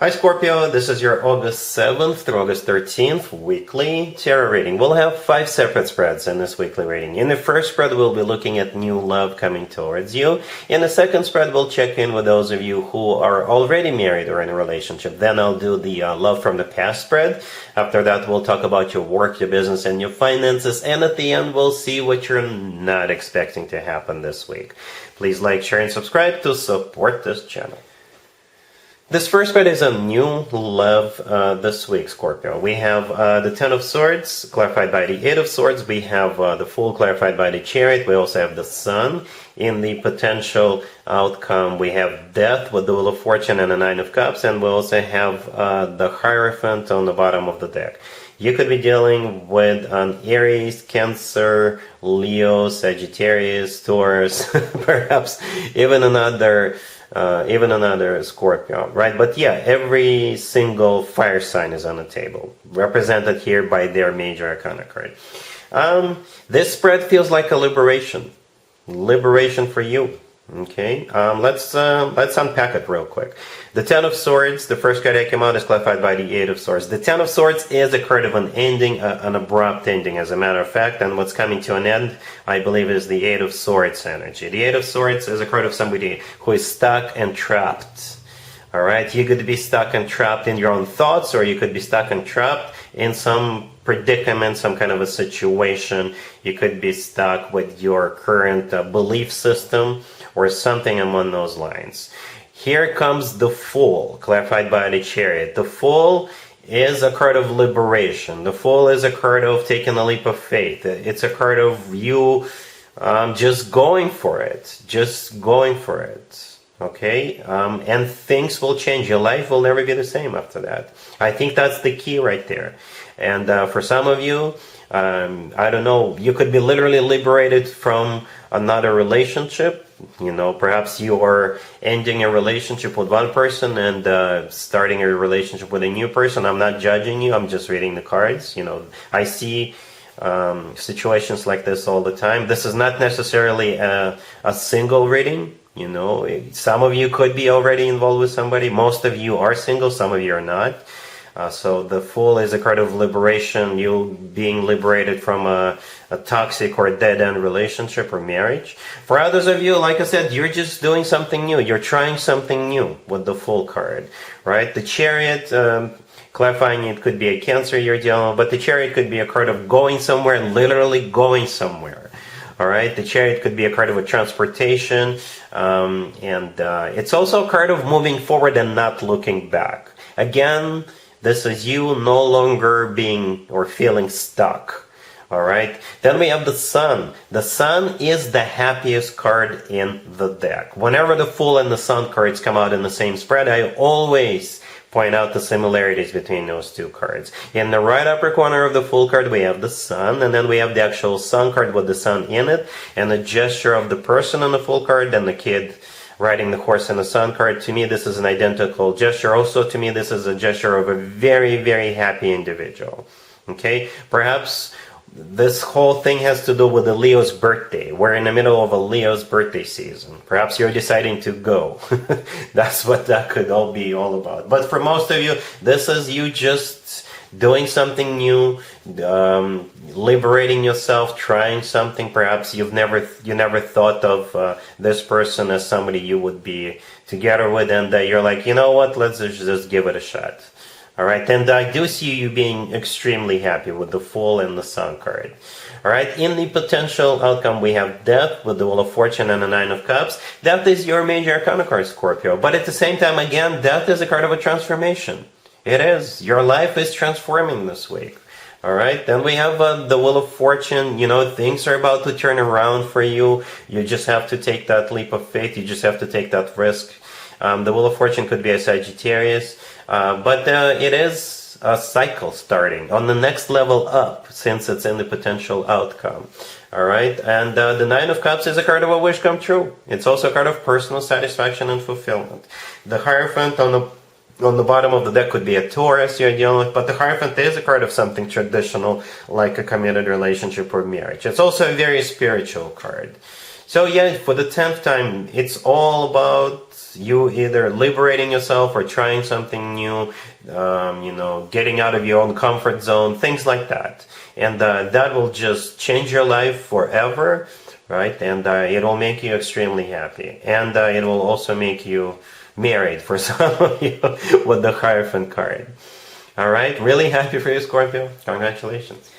Hi Scorpio, this is your August 7th through August 13th weekly tarot reading. We'll have 5 separate spreads in this weekly reading. In the first spread, we'll be looking at new love coming towards you. In the second spread, we'll check in with those of you who are already married or in a relationship. Then I'll do the love from the past spread. After that, we'll talk about your work, your business, and your finances. And at the end, we'll see what you're not expecting to happen this week. Please like, share, and subscribe to support this channel. This first spread is a new love this week, Scorpio. We have the Ten of Swords clarified by the Eight of Swords. We have the Fool clarified by the Chariot. We also have the Sun. In the potential outcome, we have Death with the Wheel of Fortune and the Nine of Cups. And we also have the Hierophant on the bottom of the deck. You could be dealing with an Aries, Cancer, Leo, Sagittarius, Taurus, perhaps even another Scorpio, right? But yeah, every single fire sign is on the table, represented here by their major arcana card. This spread feels like a liberation for you. Okay, let's unpack it real quick. The Ten of Swords, the first card that came out, is clarified by the Eight of Swords. The Ten of Swords is a card of an ending, an abrupt ending, as a matter of fact, and what's coming to an end, I believe, is the Eight of Swords energy. The Eight of Swords is a card of somebody who is stuck and trapped. All right, you could be stuck and trapped in your own thoughts, or you could be stuck and trapped in some predicament, some kind of a situation. You could be stuck with your current belief system, or something along those lines. Here comes the Fool, clarified by the Chariot. The Fool is a card of liberation. The Fool is a card of taking a leap of faith. It's a card of you just going for it. Just going for it. Okay? And things will change. Your life will never be the same after that. I think that's the key right there. And for some of you, I don't know, you could be literally liberated from another relationship. You know, perhaps you are ending a relationship with one person and starting a relationship with a new person. I'm not judging you, I'm just reading the cards. You know, I see situations like this all the time. This is not necessarily a single reading. You know, some of you could be already involved with somebody. Most of you are single, some of you are not. So the Fool is a card of liberation, you being liberated from a toxic or dead-end relationship or marriage. For others of you, like I said, you're just doing something new. You're trying something new with the Fool card, right? The Chariot, clarifying it could be a Cancer you're dealing with, but the Chariot could be a card of going somewhere, literally going somewhere. All right, the Chariot could be a card of a transportation, and it's also a card of moving forward and not looking back. Again, this is you no longer being or feeling stuck. All right. Then we have the Sun. The Sun is the happiest card in the deck. Whenever the Fool and the Sun cards come out in the same spread, I always point out the similarities between those two cards. In the right upper corner of the Fool card, we have the Sun, and then we have the actual Sun card with the Sun in it, and the gesture of the person on the Fool card, and the kid riding the horse in the Sun card. To me, this is an identical gesture. Also, to me, this is a gesture of a very, very happy individual. Okay? Perhaps this whole thing has to do with the Leo's birthday. We're in the middle of a Leo's birthday season. Perhaps you're deciding to go. That's what that could all be all about. But for most of you, this is you just doing something new, liberating yourself, trying something. Perhaps you never thought of this person as somebody you would be together with, and you're like, you know what, let's just give it a shot. All right, and I do see you being extremely happy with the Fool and the Sun card. All right, in the potential outcome, we have Death with the Wheel of Fortune and the Nine of Cups. Death is your major arcana card, Scorpio. But at the same time, again, Death is a card of a transformation. It is. Your life is transforming this week. All right. Then we have the Wheel of Fortune. You know, things are about to turn around for you. You just have to take that leap of faith. You just have to take that risk. The Wheel of Fortune could be a Sagittarius. But it is a cycle starting on the next level up, since it's in the potential outcome. All right. And the Nine of Cups is a card of a wish come true. It's also a card of personal satisfaction and fulfillment. The Hierophant on the bottom of the deck could be a Taurus you're dealing with, but the Hierophant is a card of something traditional, like a committed relationship or marriage. It's also a very spiritual card. So yeah, for the 10th time, it's all about you either liberating yourself or trying something new, getting out of your own comfort zone, things like that. And that will just change your life forever, right? And it will make you extremely happy. And it will also make you married for some of you with the Hierophant card. All right, really happy for you, Scorpio. Congratulations.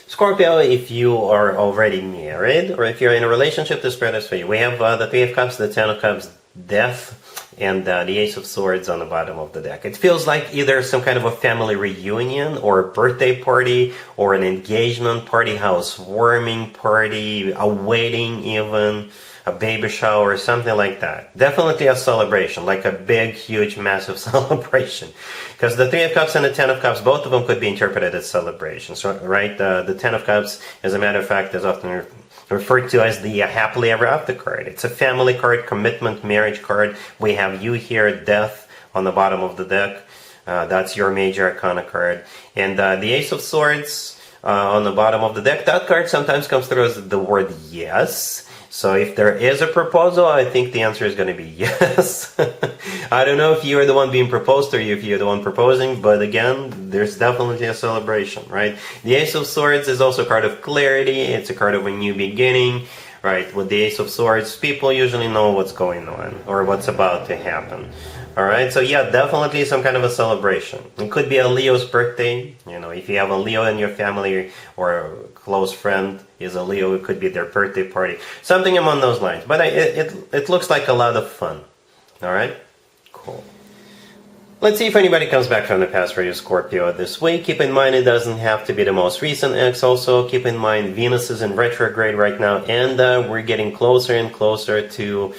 Scorpio, if you are already married or if you're in a relationship, this spread is for you. We have the Three of Cups, the Ten of Cups, Death, and the Ace of Swords on the bottom of the deck. It feels like either some kind of a family reunion or a birthday party or an engagement party, housewarming party, a wedding even, a baby shower, something like that. Definitely a celebration, like a big, huge, massive celebration. Because the Three of Cups and the Ten of Cups, both of them could be interpreted as celebrations, right? The Ten of Cups, as a matter of fact, is often referred to as the happily ever after card. It's a family card, commitment, marriage card. We have you here, Death, on the bottom of the deck. That's your major arcana card. And the Ace of Swords on the bottom of the deck, that card sometimes comes through as the word yes. So if there is a proposal, I think the answer is going to be yes. I don't know if you're the one being proposed or if you're the one proposing, but again, there's definitely a celebration, right? The Ace of Swords is also a card of clarity. It's a card of a new beginning, right? With the Ace of Swords, people usually know what's going on or what's about to happen. All right, so yeah, definitely some kind of a celebration. It could be a Leo's birthday. If you have a Leo in your family or a close friend is a Leo, it could be their birthday party. Something among those lines. But it looks like a lot of fun. All right, cool. Let's see if anybody comes back from the past for you, Scorpio, this week. Keep in mind, it doesn't have to be the most recent ex. Also, keep in mind, Venus is in retrograde right now, and we're getting closer and closer to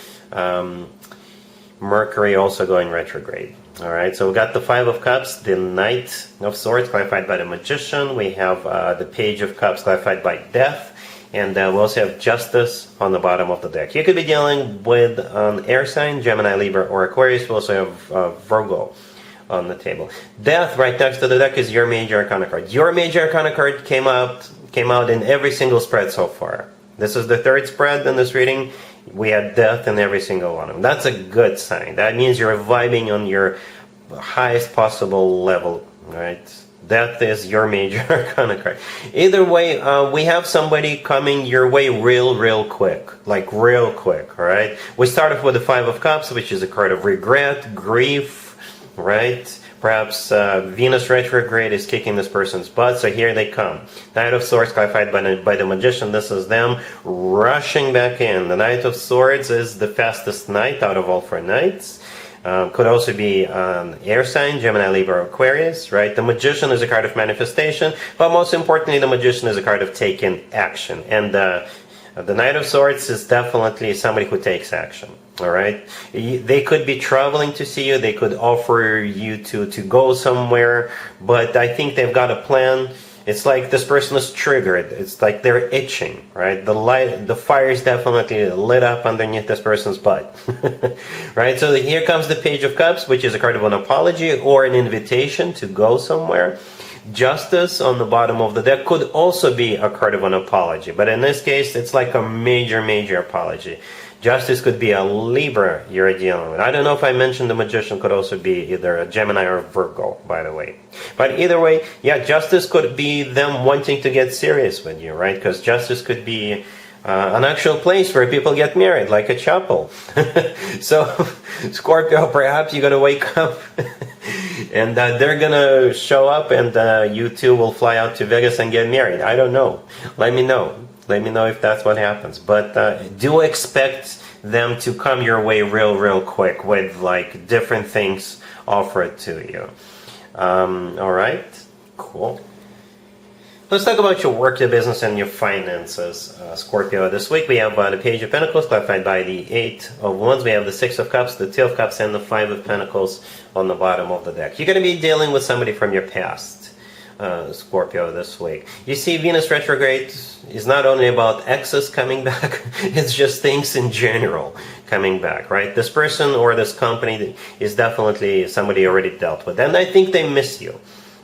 Mercury also going retrograde. All right, so we got the Five of Cups, the Knight of Swords clarified by the Magician. We have the Page of Cups clarified by Death. And we also have Justice on the bottom of the deck. You could be dealing with an air sign, Gemini, Libra, or Aquarius. We also have Virgo on the table. Death right next to the deck is your major arcana card. Your major arcana card came out in every single spread so far. This is the third spread in this reading. We had Death in every single one of them. That's a good sign. That means you're vibing on your highest possible level, right? Death is your major arcana card. Either way, we have somebody coming your way real quick. Like real quick, all right? We start off with the Five of Cups, which is a card of regret, grief, right? Perhaps Venus retrograde is kicking this person's butt, so here they come. Knight of Swords clarified by the Magician. This is them rushing back in. The Knight of Swords is the fastest knight out of all four knights. Could also be an air sign, Gemini, Libra, Aquarius, right? The Magician is a card of manifestation, but most importantly, the Magician is a card of taking action. And the Knight of Swords is definitely somebody who takes action, all right? They could be traveling to see you. They could offer you to go somewhere, but I think they've got a plan. It's like this person is triggered. It's like they're itching, right? The fire is definitely lit up underneath this person's butt, right? So here comes the Page of Cups, which is a card of an apology or an invitation to go somewhere. Justice on the bottom of the deck could also be a card of an apology, but in this case, it's like a major apology. Justice could be a Libra you're dealing with. I don't know if I mentioned the Magician could also be either a Gemini or Virgo, by the way. But either way, yeah, Justice could be them wanting to get serious with you, right? Because Justice could be an actual place where people get married, like a chapel. So, Scorpio, perhaps you're going to wake up and they're going to show up and you two will fly out to Vegas and get married. I don't know. Let me know. Let me know if that's what happens. But do expect them to come your way real quick with like different things offered to you. All right, cool. Let's talk about your work, your business, and your finances, Scorpio. This week we have the Page of Pentacles clarified by the Eight of Wands. We have the Six of Cups, the Two of Cups, and the Five of Pentacles on the bottom of the deck. You're going to be dealing with somebody from your past, Scorpio, this week. You see, Venus retrograde is not only about exes coming back, it's just things in general coming back, right? This person or this company is definitely somebody you already dealt with, and I think they miss you.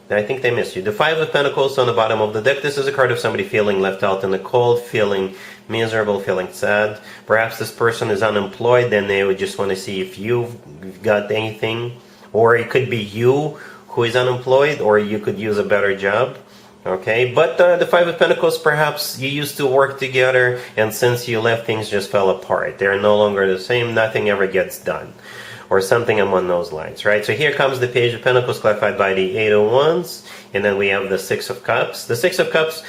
I think they missed you. The Five of Pentacles on the bottom of the deck. This is a card of somebody feeling left out in the cold, feeling miserable, feeling sad. Perhaps this person is unemployed and they would just want to see if you've got anything. Or it could be you who is unemployed, or you could use a better job. Okay, but the Five of Pentacles, perhaps you used to work together, and since you left, things just fell apart. They're no longer the same, nothing ever gets done. Or something along those lines, right? So here comes the Page of Pentacles clarified by the Eight of Wands, and then we have the Six of Cups. The Six of Cups,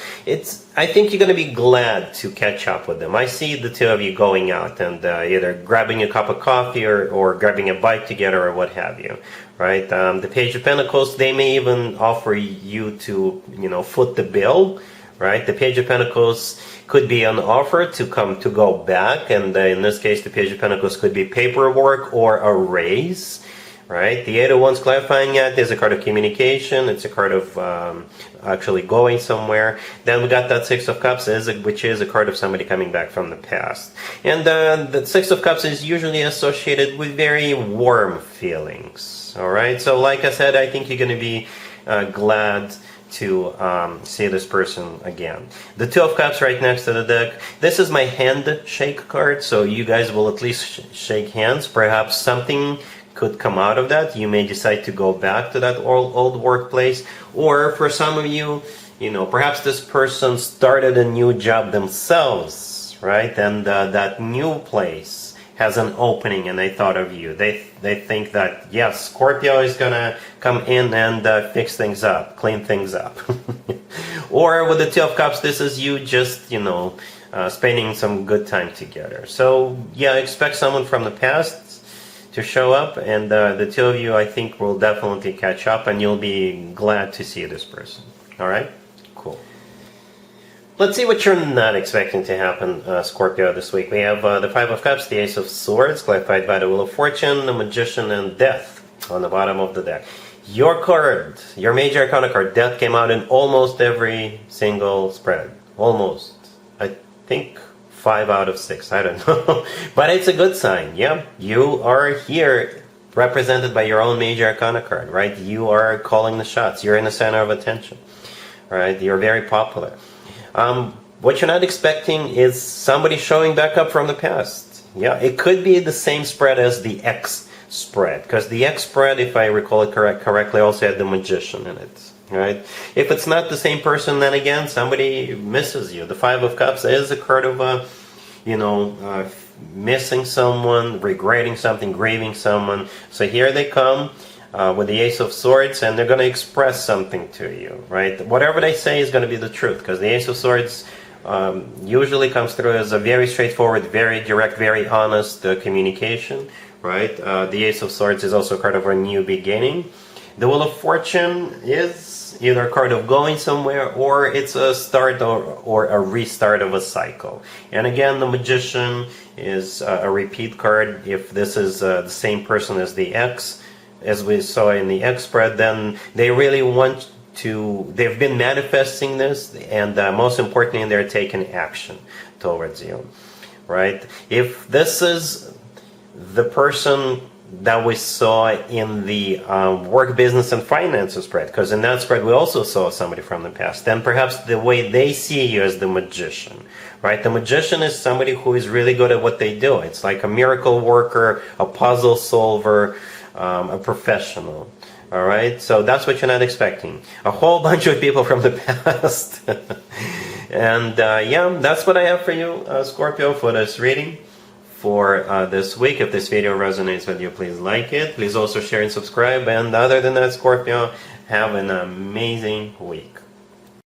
I think you're going to be glad to catch up with them. I see the two of you going out and either grabbing a cup of coffee or grabbing a bite together or what have you, right? The Page of Pentacles, they may even offer you to, foot the bill, right? The Page of Pentacles could be an offer to go back, and in this case, the Page of Pentacles could be paperwork or a raise, right? The Eight of Wands clarifying that is a card of communication. It's a card of actually going somewhere. Then we got that Six of Cups, which is a card of somebody coming back from the past. And the Six of Cups is usually associated with very warm feelings, all right? So like I said, I think you're going to be glad to see this person again. The Two of Cups right next to the deck. This is my handshake card, so you guys will at least shake hands. Perhaps something could come out of that. You may decide to go back to that old workplace, or for some of you, perhaps this person started a new job themselves, right? And that new place has an opening and they thought of you. They think that, yes, Scorpio is gonna come in and fix things up, clean things up. Or with the Two of Cups, this is you just, spending some good time together. So yeah, expect someone from the past to show up, and the two of you, I think, will definitely catch up, and you'll be glad to see this person. All right? Cool. Let's see what you're not expecting to happen, Scorpio, this week. We have the Five of Cups, the Ace of Swords, clarified by the Wheel of Fortune, the Magician, and Death on the bottom of the deck. Your card, your major arcana card, Death, came out in almost every single spread. Almost. I think 5 out of 6. I don't know. But it's a good sign. Yeah, you are here represented by your own major arcana card, right? You are calling the shots. You're in the center of attention, right? You're very popular. What you're not expecting is somebody showing back up from the past. Yeah, it could be the same spread as the X spread, because the X spread, if I recall it correctly, also had the Magician in it, right? If it's not the same person, then again, somebody misses you. The Five of Cups is a card of, missing someone, regretting something, grieving someone. So here they come. With the Ace of Swords, and they're going to express something to you, right? Whatever they say is going to be the truth, because the Ace of Swords usually comes through as a very straightforward, very direct, very honest communication, right? The Ace of Swords is also a card of a new beginning. The Wheel of Fortune is either a card of going somewhere, or it's a start or a restart of a cycle. And again, the Magician is a repeat card. If this is the same person as the X, as we saw in the X spread, then they really want to, they've been manifesting this, and most importantly, they're taking action towards you, right? If this is the person that we saw in the work, business, and finances spread, because in that spread we also saw somebody from the past, then perhaps the way they see you as the Magician, right? The Magician is somebody who is really good at what they do. It's like a miracle worker, a puzzle solver, a professional. All right, so that's what you're not expecting. A whole bunch of people from the past. And yeah, that's what I have for you, Scorpio, for this reading for this week. If this video resonates with you, please like it. Please also share and subscribe. And other than that, Scorpio, have an amazing week.